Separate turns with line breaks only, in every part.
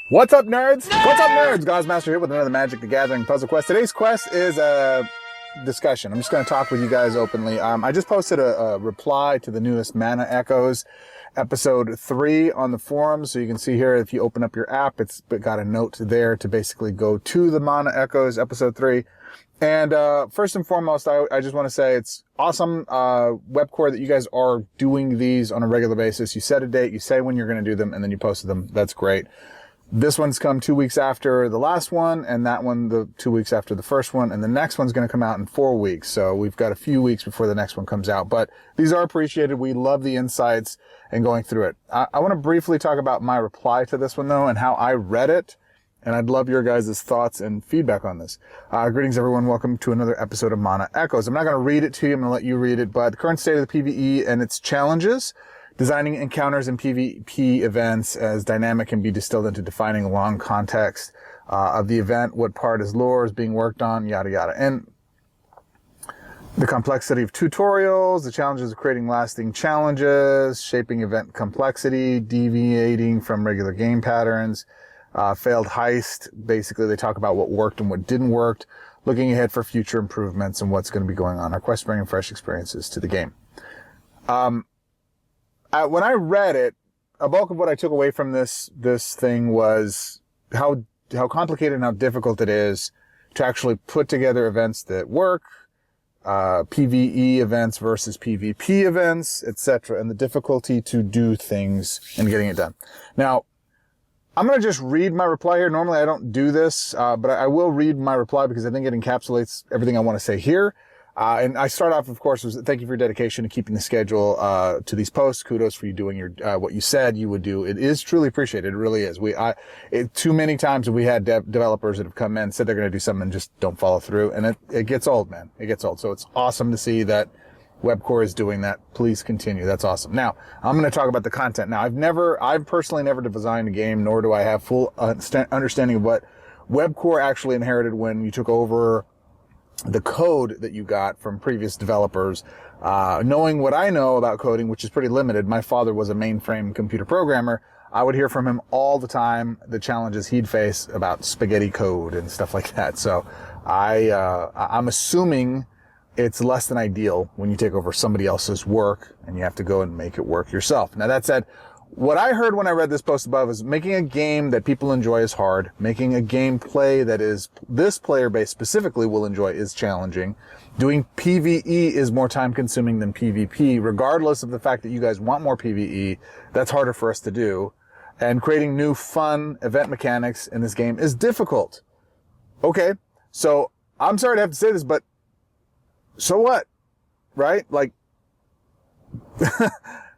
What's up, nerds? What's up, nerds? Gozmaster here with another Magic the Gathering puzzle quest. Today's quest is a discussion. I'm just going to talk with you guys openly. I just posted a reply to the newest Mana Echoes episode 3 on the forums. So you can see here, if you open up your app, it's got a note there to basically go to the Mana Echoes episode 3. And first and foremost, I just want to say it's awesome, Webcore, that you guys are doing these on a regular basis. You set a date, you say when you're going to do them, and then you post them. That's great. This one's come 2 weeks after the last one, and that one the 2 weeks after the first one, and the next one's going to come out in 4 weeks. So we've got a few weeks before the next one comes out, but these are appreciated. We love the insights and going through it. I want to briefly talk about my reply to this one, though, and how I read it, and I'd love your guys' thoughts and feedback on this. Greetings, everyone. Welcome to another episode of Mana Echoes. I'm not going to read it to you. I'm going to let you read it, but the current state of the PvE and its challenges. Designing encounters and PvP events as dynamic can be distilled into defining a long context of the event, what part is lore is being worked on, yada yada. And the complexity of tutorials, the challenges of creating lasting challenges, shaping event complexity, deviating from regular game patterns, failed heist. Basically, they talk about what worked and what didn't work, looking ahead for future improvements and what's going to be going on. Our quest bringing fresh experiences to the game. When I read it, a bulk of what I took away from this thing was how complicated and how difficult it is to actually put together events that work, PvE events versus PvP events, etc., and the difficulty to do things and getting it done. Now, I'm going to just read my reply here. Normally, I don't do this, but I will read my reply because I think it encapsulates everything I want to say here. And I start off, of course, with thank you for your dedication to keeping the schedule to these posts. Kudos for you doing your what you said you would do. It is truly appreciated. It really is. Too many times we had developers that have come in, said they're going to do something and just don't follow through, and it gets old, man. It gets old. So it's awesome to see that Webcore is doing that. Please continue. That's awesome. Now, I'm going to talk about the content. Now, I've personally never designed a game, nor do I have full understanding of what Webcore actually inherited when you took over the code that you got from previous developers. Knowing what I know about coding, which is pretty limited, my father was a mainframe computer programmer. I would hear from him all the time the challenges he'd face about spaghetti code and stuff like that. So I'm assuming it's less than ideal when you take over somebody else's work and you have to go and make it work yourself. Now, that said, what I heard when I read this post above is making a game that people enjoy is hard. Making a gameplay that is this player base specifically will enjoy is challenging. Doing PvE is more time consuming than PvP, regardless of the fact that you guys want more PvE. That's harder for us to do. And creating new fun event mechanics in this game is difficult. Okay, so I'm sorry to have to say this, but so what? Right? Like,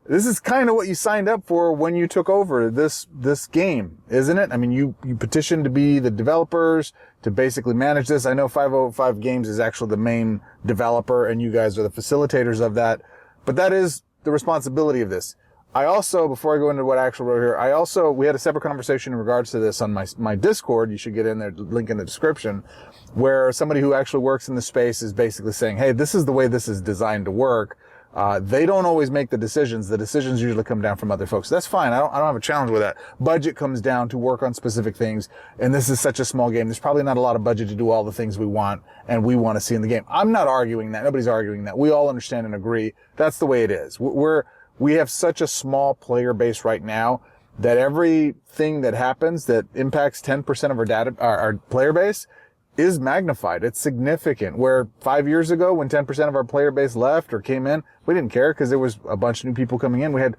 this is kind of what you signed up for when you took over this game, isn't it? I mean, you petitioned to be the developers, to basically manage this. I know 505 Games is actually the main developer, and you guys are the facilitators of that. But that is the responsibility of this. I also, before I go into what I actually wrote here, we had a separate conversation in regards to this on my Discord. You should get in there, link in the description, where somebody who actually works in the space is basically saying, hey, this is the way this is designed to work. They don't always make the decisions. The decisions usually come down from other folks. That's fine. I don't have a challenge with that. Budget comes down to work on specific things. And this is such a small game. There's probably not a lot of budget to do all the things we want and we want to see in the game. I'm not arguing that. Nobody's arguing that. We all understand and agree. That's the way it is. We have such a small player base right now that everything that happens that impacts 10% of our player base is magnified. It's significant. Where 5 years ago, when 10% of our player base left or came in, we didn't care because there was a bunch of new people coming in. We had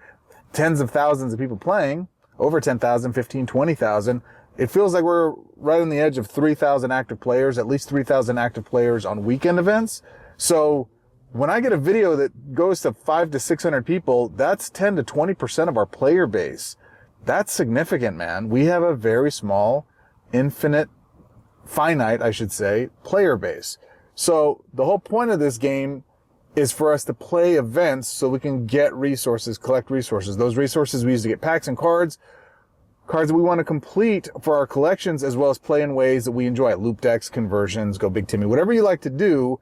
tens of thousands of people playing, over 10,000, 15, 20,000. It feels like we're right on the edge of 3,000 active players, at least 3,000 active players on weekend events. So when I get a video that goes to 500 to 600 people, that's 10 to 20% of our player base. That's significant, man. We have a very small, finite, I should say, player base. So the whole point of this game is for us to play events so we can get resources, collect resources. Those resources we use to get packs and cards that we want to complete for our collections, as well as play in ways that we enjoy. Loop decks, conversions, Go Big Timmy, whatever you like to do.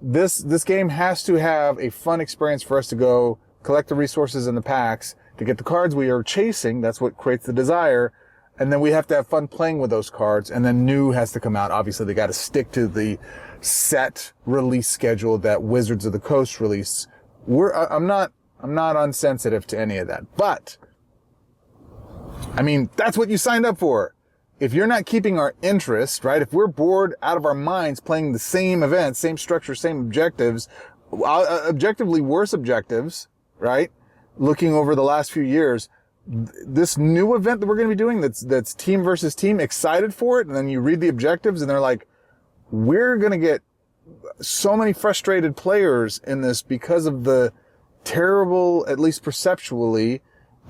This game has to have a fun experience for us to go collect the resources and the packs to get the cards we are chasing. That's what creates the desire. and then we have to have fun playing with those cards, and then new has to come out. Obviously, they got to stick to the set release schedule that Wizards of the Coast release. I'm not unsensitive to any of that, but I mean, that's what you signed up for. If you're not keeping our interest, right? If we're bored out of our minds playing the same events, same structure, same objectives, objectively worse objectives, right? Looking over the last few years, this new event that we're going to be doing that's team versus team, excited for it. And then you read the objectives and they're like, we're going to get so many frustrated players in this because of the terrible, at least perceptually,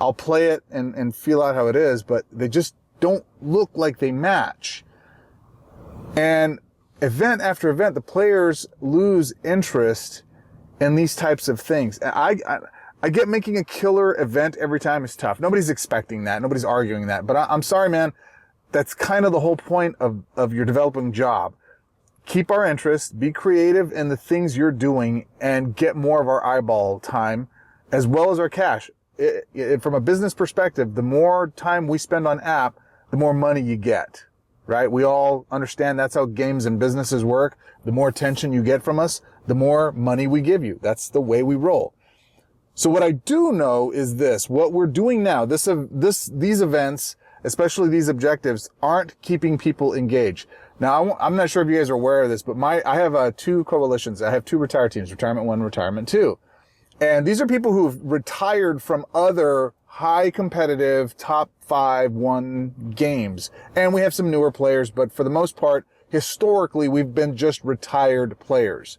I'll play it and feel out how it is, but they just don't look like they match. And event after event, the players lose interest in these types of things. I get making a killer event every time is tough. Nobody's expecting that. Nobody's arguing that. But I'm sorry, man. That's kind of the whole point of your developing job. Keep our interest, be creative in the things you're doing, and get more of our eyeball time as well as our cash. From a business perspective, the more time we spend on app, the more money you get, right? We all understand that's how games and businesses work. The more attention you get from us, the more money we give you. That's the way we roll. So what I do know is this: what we're doing now, these events, especially these objectives, aren't keeping people engaged. Now, I'm not sure if you guys are aware of this, but I have 2 coalitions. I have 2 retired teams, Retirement 1, Retirement 2. And these are people who've retired from other high competitive top 5-1 games. And we have some newer players, but for the most part, historically, we've been just retired players.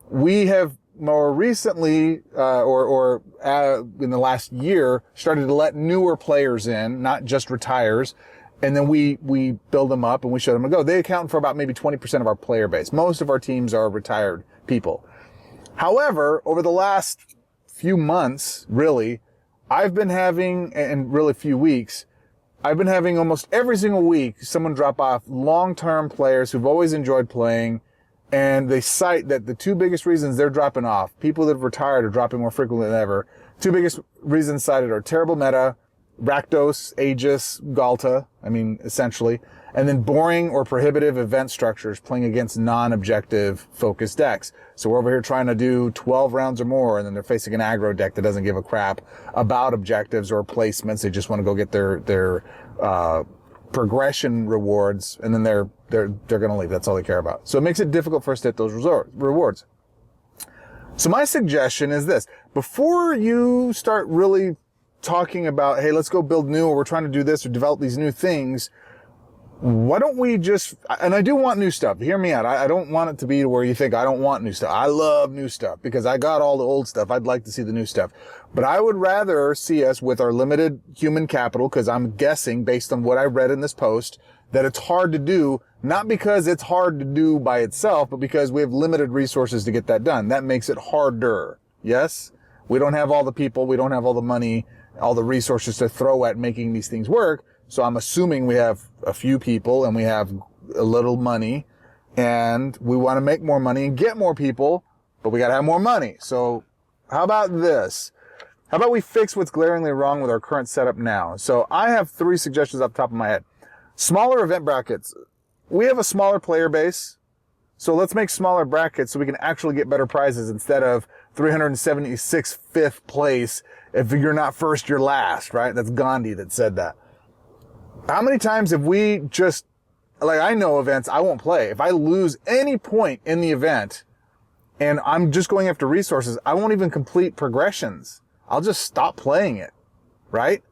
We have more recently, in the last year, started to let newer players in, not just retires. And then we build them up and we show them a go. They account for about maybe 20% of our player base. Most of our teams are retired people. However, over the last few months, really, I've been having, and really few weeks, I've been having almost every single week someone drop off, long-term players who've always enjoyed playing, and they cite that the 2 biggest reasons they're dropping off, people that have retired are dropping more frequently than ever. 2 biggest reasons cited are terrible meta, Rakdos, Aegis, Galta, essentially, and then boring or prohibitive event structures playing against non-objective focused decks. So we're over here trying to do 12 rounds or more, and then they're facing an aggro deck that doesn't give a crap about objectives or placements. They just want to go get their progression rewards, and then they're going to leave. That's all they care about. So it makes it difficult for us to hit those rewards. So my suggestion is this: before you start really talking about, hey, let's go build new, or we're trying to do this or develop these new things, why don't we just, and I do want new stuff. Hear me out. I don't want it to be where you think I don't want new stuff. I love new stuff because I got all the old stuff. I'd like to see the new stuff. But I would rather see us with our limited human capital, because I'm guessing, based on what I read in this post, that it's hard to do, not because it's hard to do by itself, but because we have limited resources to get that done. That makes it harder. Yes? We don't have all the people. We don't have all the money, all the resources to throw at making these things work. So I'm assuming we have a few people and we have a little money, and we want to make more money and get more people, but we got to have more money. So how about this? How about we fix what's glaringly wrong with our current setup now? So I have 3 suggestions off the top of my head. Smaller event brackets. We have a smaller player base, so let's make smaller brackets so we can actually get better prizes instead of 376 5th place. If you're not first, you're last, right? That's Gandhi that said that. How many times have we just, like, I know events I won't play. If I lose any point in the event and I'm just going after resources, I won't even complete progressions. I'll just stop playing it, right?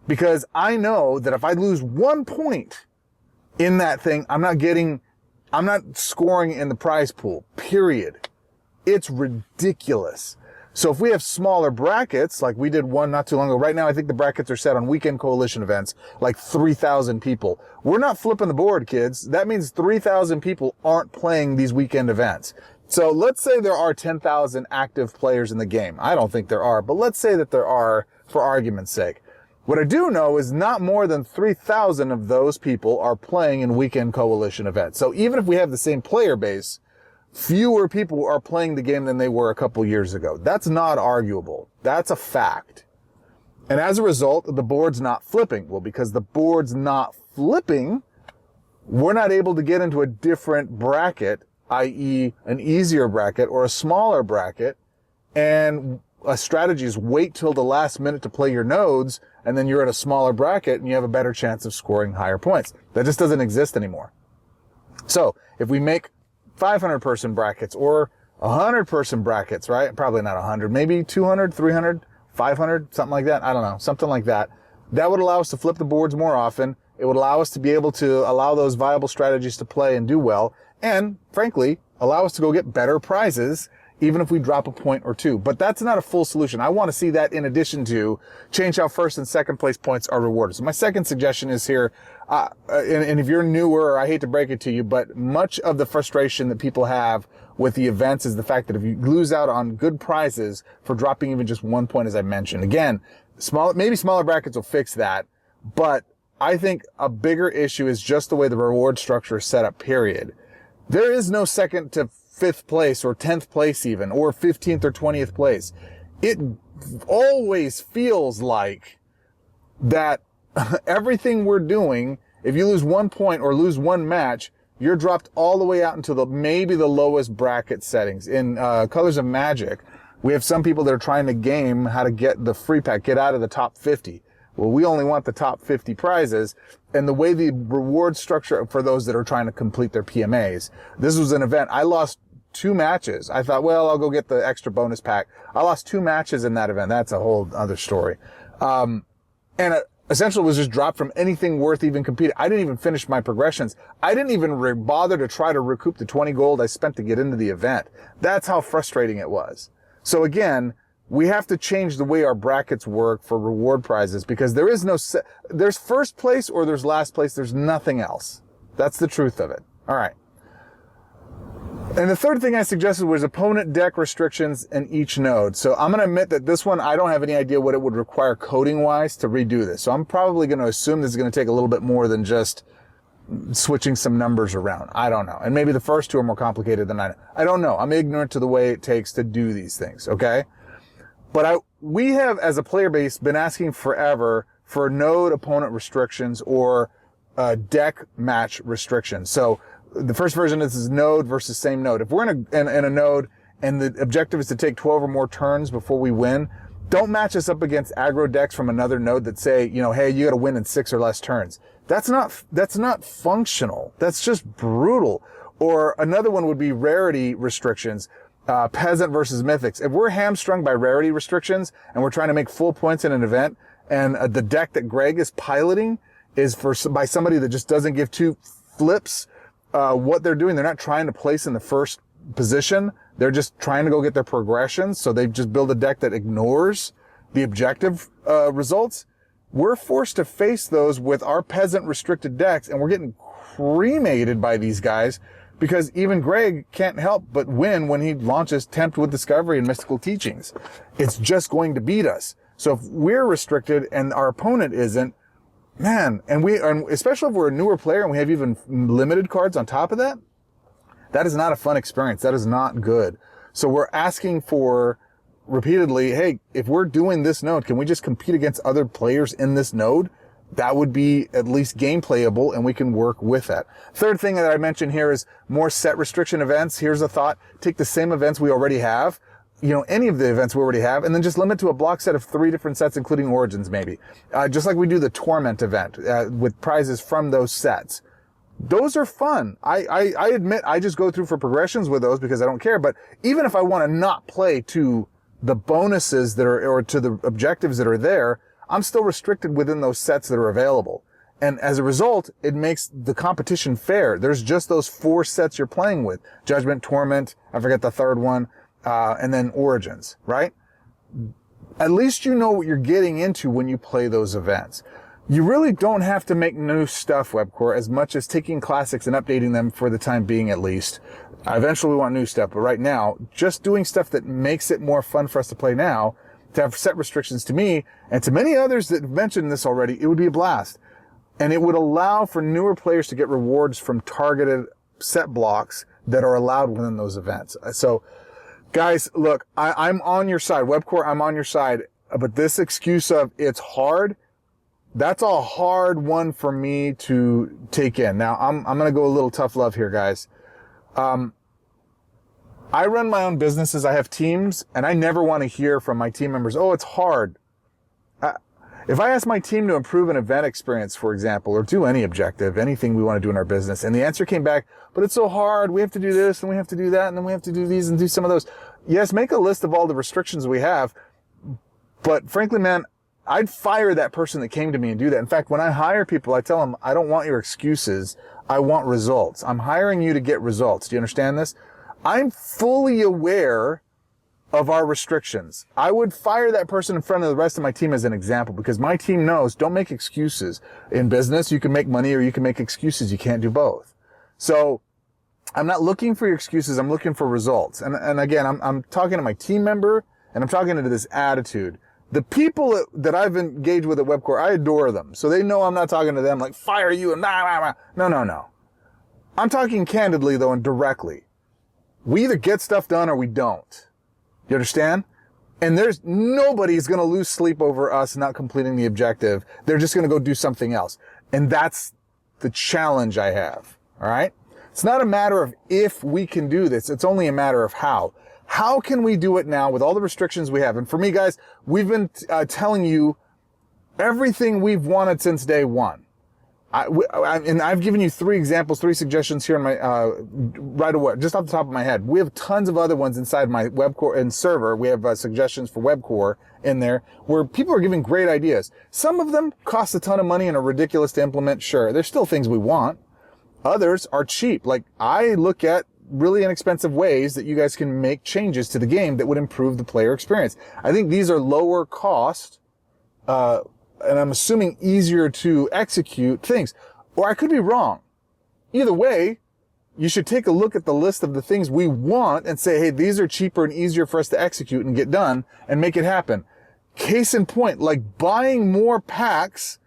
Because I know that if I lose 1 point in that thing, I'm not scoring in the prize pool, period. It's ridiculous. So if we have smaller brackets, like we did one not too long ago, right now I think the brackets are set on weekend coalition events, like 3,000 people. We're not flipping the board, kids. That means 3,000 people aren't playing these weekend events. So let's say there are 10,000 active players in the game. I don't think there are, but let's say that there are, for argument's sake. What I do know is not more than 3,000 of those people are playing in weekend coalition events. So even if we have the same player base, fewer people are playing the game than they were a couple years ago. That's not arguable. That's a fact. And as a result, the board's not flipping. Well, because the board's not flipping, we're not able to get into a different bracket, i.e. an easier bracket or a smaller bracket. And a strategy is wait till the last minute to play your nodes, and then you're at a smaller bracket and you have a better chance of scoring higher points. That just doesn't exist anymore. So if we make 500 person brackets or 100 person brackets, right? Probably not 100, maybe 200, 300, 500, something like that. I don't know, something like that. That would allow us to flip the boards more often. It would allow us to be able to allow those viable strategies to play and do well. And frankly, allow us to go get better prizes, even if we drop a point or two. But that's not a full solution. I want to see that in addition to change how first and second place points are rewarded. So my second suggestion is here, and if you're newer, I hate to break it to you, but much of the frustration that people have with the events is the fact that if you lose out on good prizes for dropping even just 1 point, as I mentioned. Again, maybe smaller brackets will fix that, but I think a bigger issue is just the way the reward structure is set up, period. There is no second to 5th place or 10th place even, or 15th or 20th place. It always feels like that everything we're doing, if you lose 1 point or lose one match, you're dropped all the way out into maybe the lowest bracket settings. In Colors of Magic, we have some people that are trying to game how to get the free pack, get out of the top 50. Well, we only want the top 50 prizes. And the way the reward structure for those that are trying to complete their PMAs, this was an event. I lost 2 matches. I thought, well, I'll go get the extra bonus pack. I lost 2 matches in that event. That's a whole other story. And essentially was just dropped from anything worth even competing. I didn't even finish my progressions. I didn't even bother to try to recoup the 20 gold I spent to get into the event. That's how frustrating it was. So again, we have to change the way our brackets work for reward prizes, because there is no there's first place or there's last place. There's nothing else. That's the truth of it. All right. And the third thing I suggested was opponent deck restrictions in each node. So I'm going to admit that this one, I don't have any idea what it would require coding-wise to redo this. So I'm probably going to assume this is going to take a little bit more than just switching some numbers around. I don't know. And maybe the first two are more complicated than I know. I don't know. I'm ignorant to the way it takes to do these things, okay? But we have, as a player base, been asking forever for node opponent restrictions or deck match restrictions. So the first version of this is node versus same node. If we're in a node and the objective is to take 12 or more turns before we win, don't match us up against aggro decks from another node that say, you know, hey, you got to win in 6 or less turns. That's not functional. That's just brutal. Or another one would be rarity restrictions. Peasant versus mythics. If we're hamstrung by rarity restrictions and we're trying to make full points in an event, and the deck that Greg is piloting is by somebody that just doesn't give 2 flips, what they're doing, they're not trying to place in the first position. They're just trying to go get their progressions. So they just build a deck that ignores the objective results. We're forced to face those with our peasant restricted decks, and we're getting cremated by these guys, because even Greg can't help but win when he launches Tempt with Discovery and Mystical Teachings. It's just going to beat us. So if we're restricted and our opponent isn't, man, and especially if we're a newer player and we have even limited cards on top of that, that is not a fun experience. That is not good. So we're asking for repeatedly, hey, if we're doing this node, can we just compete against other players in this node? That would be at least game playable, and we can work with that. Third thing that I mentioned here is more set restriction events. Here's a thought. Take the same events we already have, you know, any of the events we already have, and then just limit to a block set of 3 different sets, including Origins maybe. Just like we do the Torment event with prizes from those sets. Those are fun. I admit I just go through for progressions with those because I don't care, but even if I want to not play to the bonuses that are, or to the objectives that are there, I'm still restricted within those sets that are available. And as a result, it makes the competition fair. There's just those 4 sets you're playing with. Judgment, Torment, I forget the third one, and then Origins, right? At least you know what you're getting into when you play those events. You really don't have to make new stuff, Webcore, as much as taking classics and updating them for the time being at least. Eventually we want new stuff, but right now, just doing stuff that makes it more fun for us to play now, to have set restrictions to me, and to many others that have mentioned this already, it would be a blast. And it would allow for newer players to get rewards from targeted set blocks that are allowed within those events. So, guys, look, I'm on your side. Webcore, I'm on your side. But this excuse of it's hard, that's a hard one for me to take in. Now, I'm going to go a little tough love here, guys. I run my own businesses. I have teams, and I never want to hear from my team members, oh, it's hard. If I ask my team to improve an event experience, for example, or do any objective, anything we want to do in our business, and the answer came back, but it's so hard, we have to do this, and we have to do that, and then we have to do these and do some of those. Yes, make a list of all the restrictions we have, but frankly, man, I'd fire that person that came to me and do that. In fact, when I hire people, I tell them, I don't want your excuses. I want results. I'm hiring you to get results. Do you understand this? I'm fully aware of our restrictions. I would fire that person in front of the rest of my team as an example, because my team knows, don't make excuses. In business, you can make money or you can make excuses. You can't do both. So I'm not looking for your excuses. I'm looking for results. And again, I'm talking to my team member, and I'm talking to this attitude. The people that I've engaged with at Webcore, I adore them. So they know I'm not talking to them like, fire you and No. I'm talking candidly, though, and directly. We either get stuff done or we don't. You understand? And nobody's going to lose sleep over us not completing the objective. They're just going to go do something else. And that's the challenge I have. All right? It's not a matter of if we can do this. It's only a matter of how. How can we do it now with all the restrictions we have? And for me, guys, we've been telling you everything we've wanted since day one. And I've given you 3 examples, 3 suggestions here in my right away, just off the top of my head. We have tons of other ones inside my Webcore and server. We have suggestions for Webcore in there where people are giving great ideas. Some of them cost a ton of money and are ridiculous to implement. Sure, there's still things we want. Others are cheap. Like, I look at really inexpensive ways that you guys can make changes to the game that would improve the player experience. I think these are lower cost, and I'm assuming easier to execute things. Or I could be wrong. Either way, you should take a look at the list of the things we want and say, hey, these are cheaper and easier for us to execute and get done and make it happen. Case in point, like buying more packs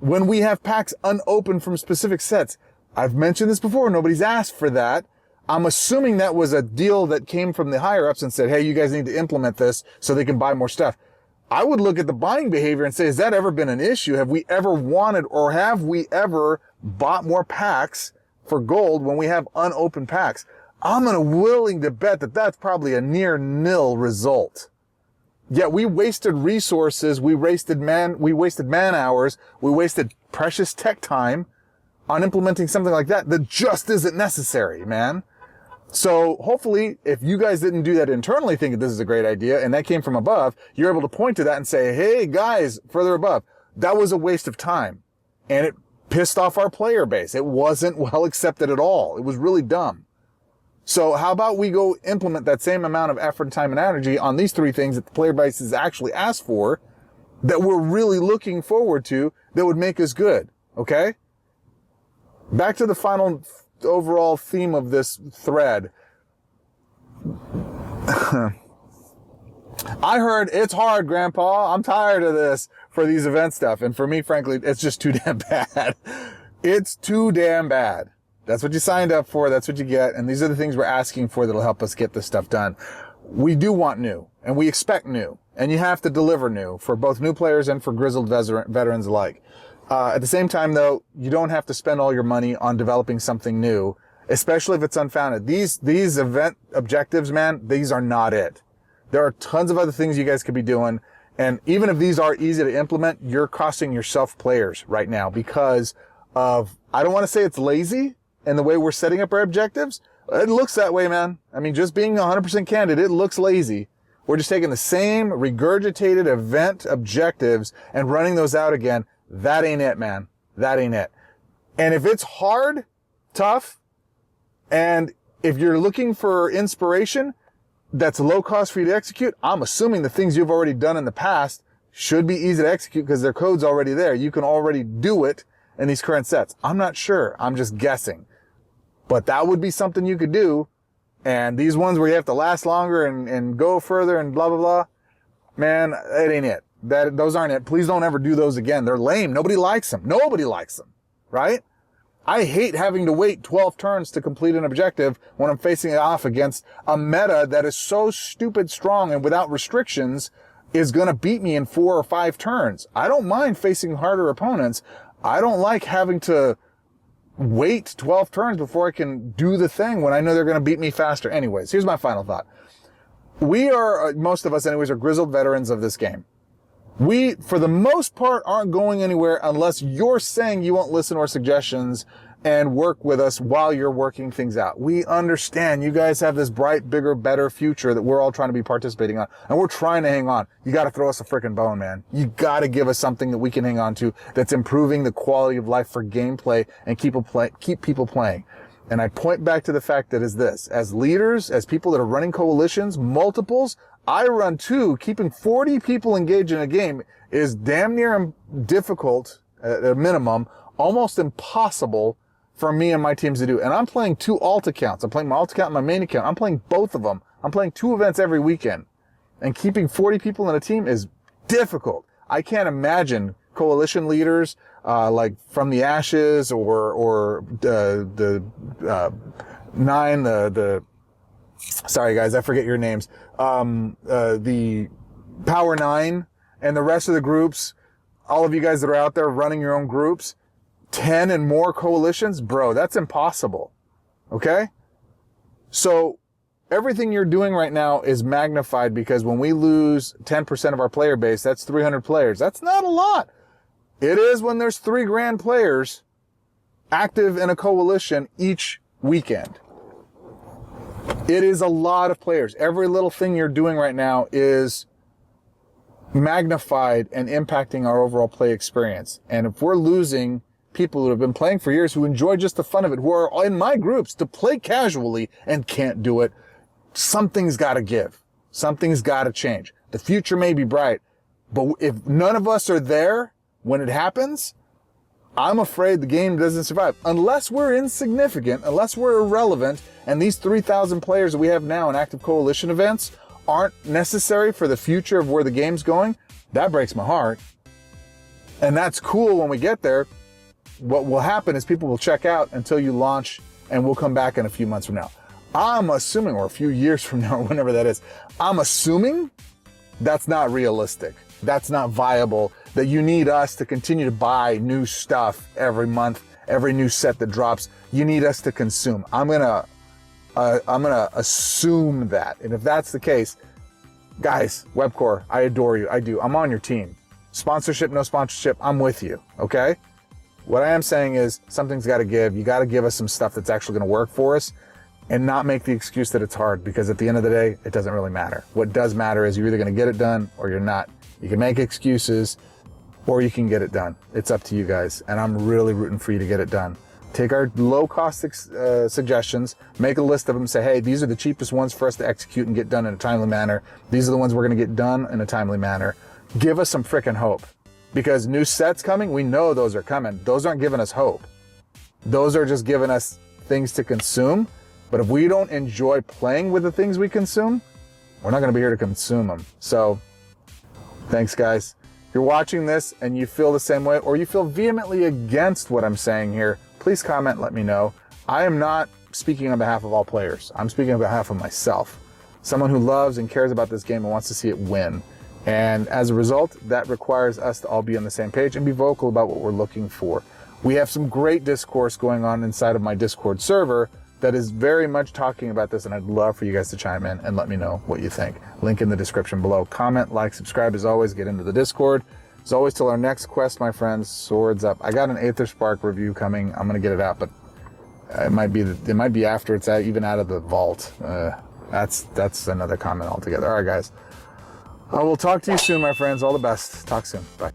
when we have packs unopened from specific sets. I've mentioned this before. Nobody's asked for that. I'm assuming that was a deal that came from the higher ups and said, hey, you guys need to implement this so they can buy more stuff. I would look at the buying behavior and say, has that ever been an issue? Have we ever wanted, or have we ever bought more packs for gold when we have unopened packs? I'm willing to bet that that's probably a near nil result. Yet we wasted resources, we wasted man hours, we wasted precious tech time on implementing something like that just isn't necessary, man. So hopefully, if you guys didn't do that internally thinking this is a great idea and that came from above, you're able to point to that and say, hey guys, further above, that was a waste of time. And it pissed off our player base. It wasn't well accepted at all. It was really dumb. So how about we go implement that same amount of effort, time, and energy on these 3 things that the player base has actually asked for, that we're really looking forward to, that would make us good. Okay? Back to the final overall theme of this thread. I heard, it's hard, Grandpa. I'm tired of this for these event stuff. And for me, frankly, it's just too damn bad. It's too damn bad. That's what you signed up for. That's what you get. And these are the things we're asking for that'll help us get this stuff done. We do want new, and we expect new, and you have to deliver new for both new players and for grizzled veterans alike. At the same time, though, you don't have to spend all your money on developing something new, especially if it's unfounded. These event objectives, man, these are not it. There are tons of other things you guys could be doing. And even if these are easy to implement, you're costing yourself players right now because of, I don't want to say it's lazy in the way we're setting up our objectives. It looks that way, man. I mean, just being 100% candid, it looks lazy. We're just taking the same regurgitated event objectives and running those out again. That ain't it, man. That ain't it. And if it's hard, tough, and if you're looking for inspiration that's low cost for you to execute, I'm assuming the things you've already done in the past should be easy to execute because their code's already there. You can already do it in these current sets. I'm not sure. I'm just guessing. But that would be something you could do. And these ones where you have to last longer and go further and blah, blah, blah, man, it ain't it. Those aren't it. Please don't ever do those again. They're lame. Nobody likes them. Nobody likes them, right? I hate having to wait 12 turns to complete an objective when I'm facing it off against a meta that is so stupid strong and without restrictions is going to beat me in 4 or 5 turns. I don't mind facing harder opponents. I don't like having to wait 12 turns before I can do the thing when I know they're going to beat me faster. Anyways, here's my final thought. We are, most of us anyways, are grizzled veterans of this game. We, for the most part, aren't going anywhere unless you're saying you won't listen to our suggestions and work with us while you're working things out. We understand you guys have this bright, bigger, better future that we're all trying to be participating on, and we're trying to hang on. You got to throw us a freaking bone, man. You got to give us something that we can hang on to that's improving the quality of life for gameplay and keep people playing. And I point back to the fact that as leaders, as people that are running coalitions, multiples, I run too. Keeping 40 people engaged in a game is damn near difficult at a minimum, almost impossible for me and my teams to do. And I'm playing 2 alt accounts. I'm playing my alt account and my main account. I'm playing both of them. I'm playing 2 events every weekend. And keeping 40 people in a team is difficult. I can't imagine coalition leaders, like From the Ashes or sorry guys, I forget your names. The Power 9 and the rest of the groups, all of you guys that are out there running your own groups, 10 and more coalitions, bro, that's impossible. Okay? So everything you're doing right now is magnified because when we lose 10% of our player base, that's 300 players. That's not a lot. It is when there's 3 grand players active in a coalition each weekend. It is a lot of players. Every little thing you're doing right now is magnified and impacting our overall play experience. And if we're losing people who have been playing for years, who enjoy just the fun of it, who are in my groups to play casually and can't do it, something's got to give. Something's got to change. The future may be bright, but if none of us are there when it happens, I'm afraid the game doesn't survive. Unless we're insignificant, unless we're irrelevant, and these 3,000 players that we have now in active coalition events aren't necessary for the future of where the game's going, that breaks my heart. And that's cool when we get there. What will happen is people will check out until you launch, and we'll come back in a few months from now. I'm assuming, or a few years from now, or whenever that is, I'm assuming that's not realistic. That's not viable, that you need us to continue to buy new stuff every month, every new set that drops. You need us to consume. I'm gonna assume that. And if that's the case, guys, Webcore, I adore you. I do. I'm on your team. Sponsorship, no sponsorship, I'm with you, okay? What I am saying is something's got to give. You got to give us some stuff that's actually going to work for us and not make the excuse that it's hard, because at the end of the day, it doesn't really matter. What does matter is you're either going to get it done or you're not. You can make excuses or you can get it done. It's up to you guys. And I'm really rooting for you to get it done. Take our low-cost suggestions, make a list of them, say, hey, these are the cheapest ones for us to execute and get done in a timely manner. These are the ones we're going to get done in a timely manner. Give us some frickin' hope. Because new sets coming, we know those are coming. Those aren't giving us hope. Those are just giving us things to consume. But if we don't enjoy playing with the things we consume, we're not going to be here to consume them. So, thanks, guys. If you're watching this and you feel the same way, or you feel vehemently against what I'm saying here, please comment, let me know. I am not speaking on behalf of all players. I'm speaking on behalf of myself. Someone who loves and cares about this game and wants to see it win. And as a result, that requires us to all be on the same page and be vocal about what we're looking for. We have some great discourse going on inside of my Discord server that is very much talking about this, and I'd love for you guys to chime in and let me know what you think. Link in the description below. Comment, like, subscribe as always, get into the Discord. As always, till our next quest, my friends, swords up. I got an Aether Spark review coming. I'm going to get it out, but it might be after it's even out of the vault. That's another comment altogether. All right, guys. I will talk to you soon, my friends. All the best. Talk soon. Bye.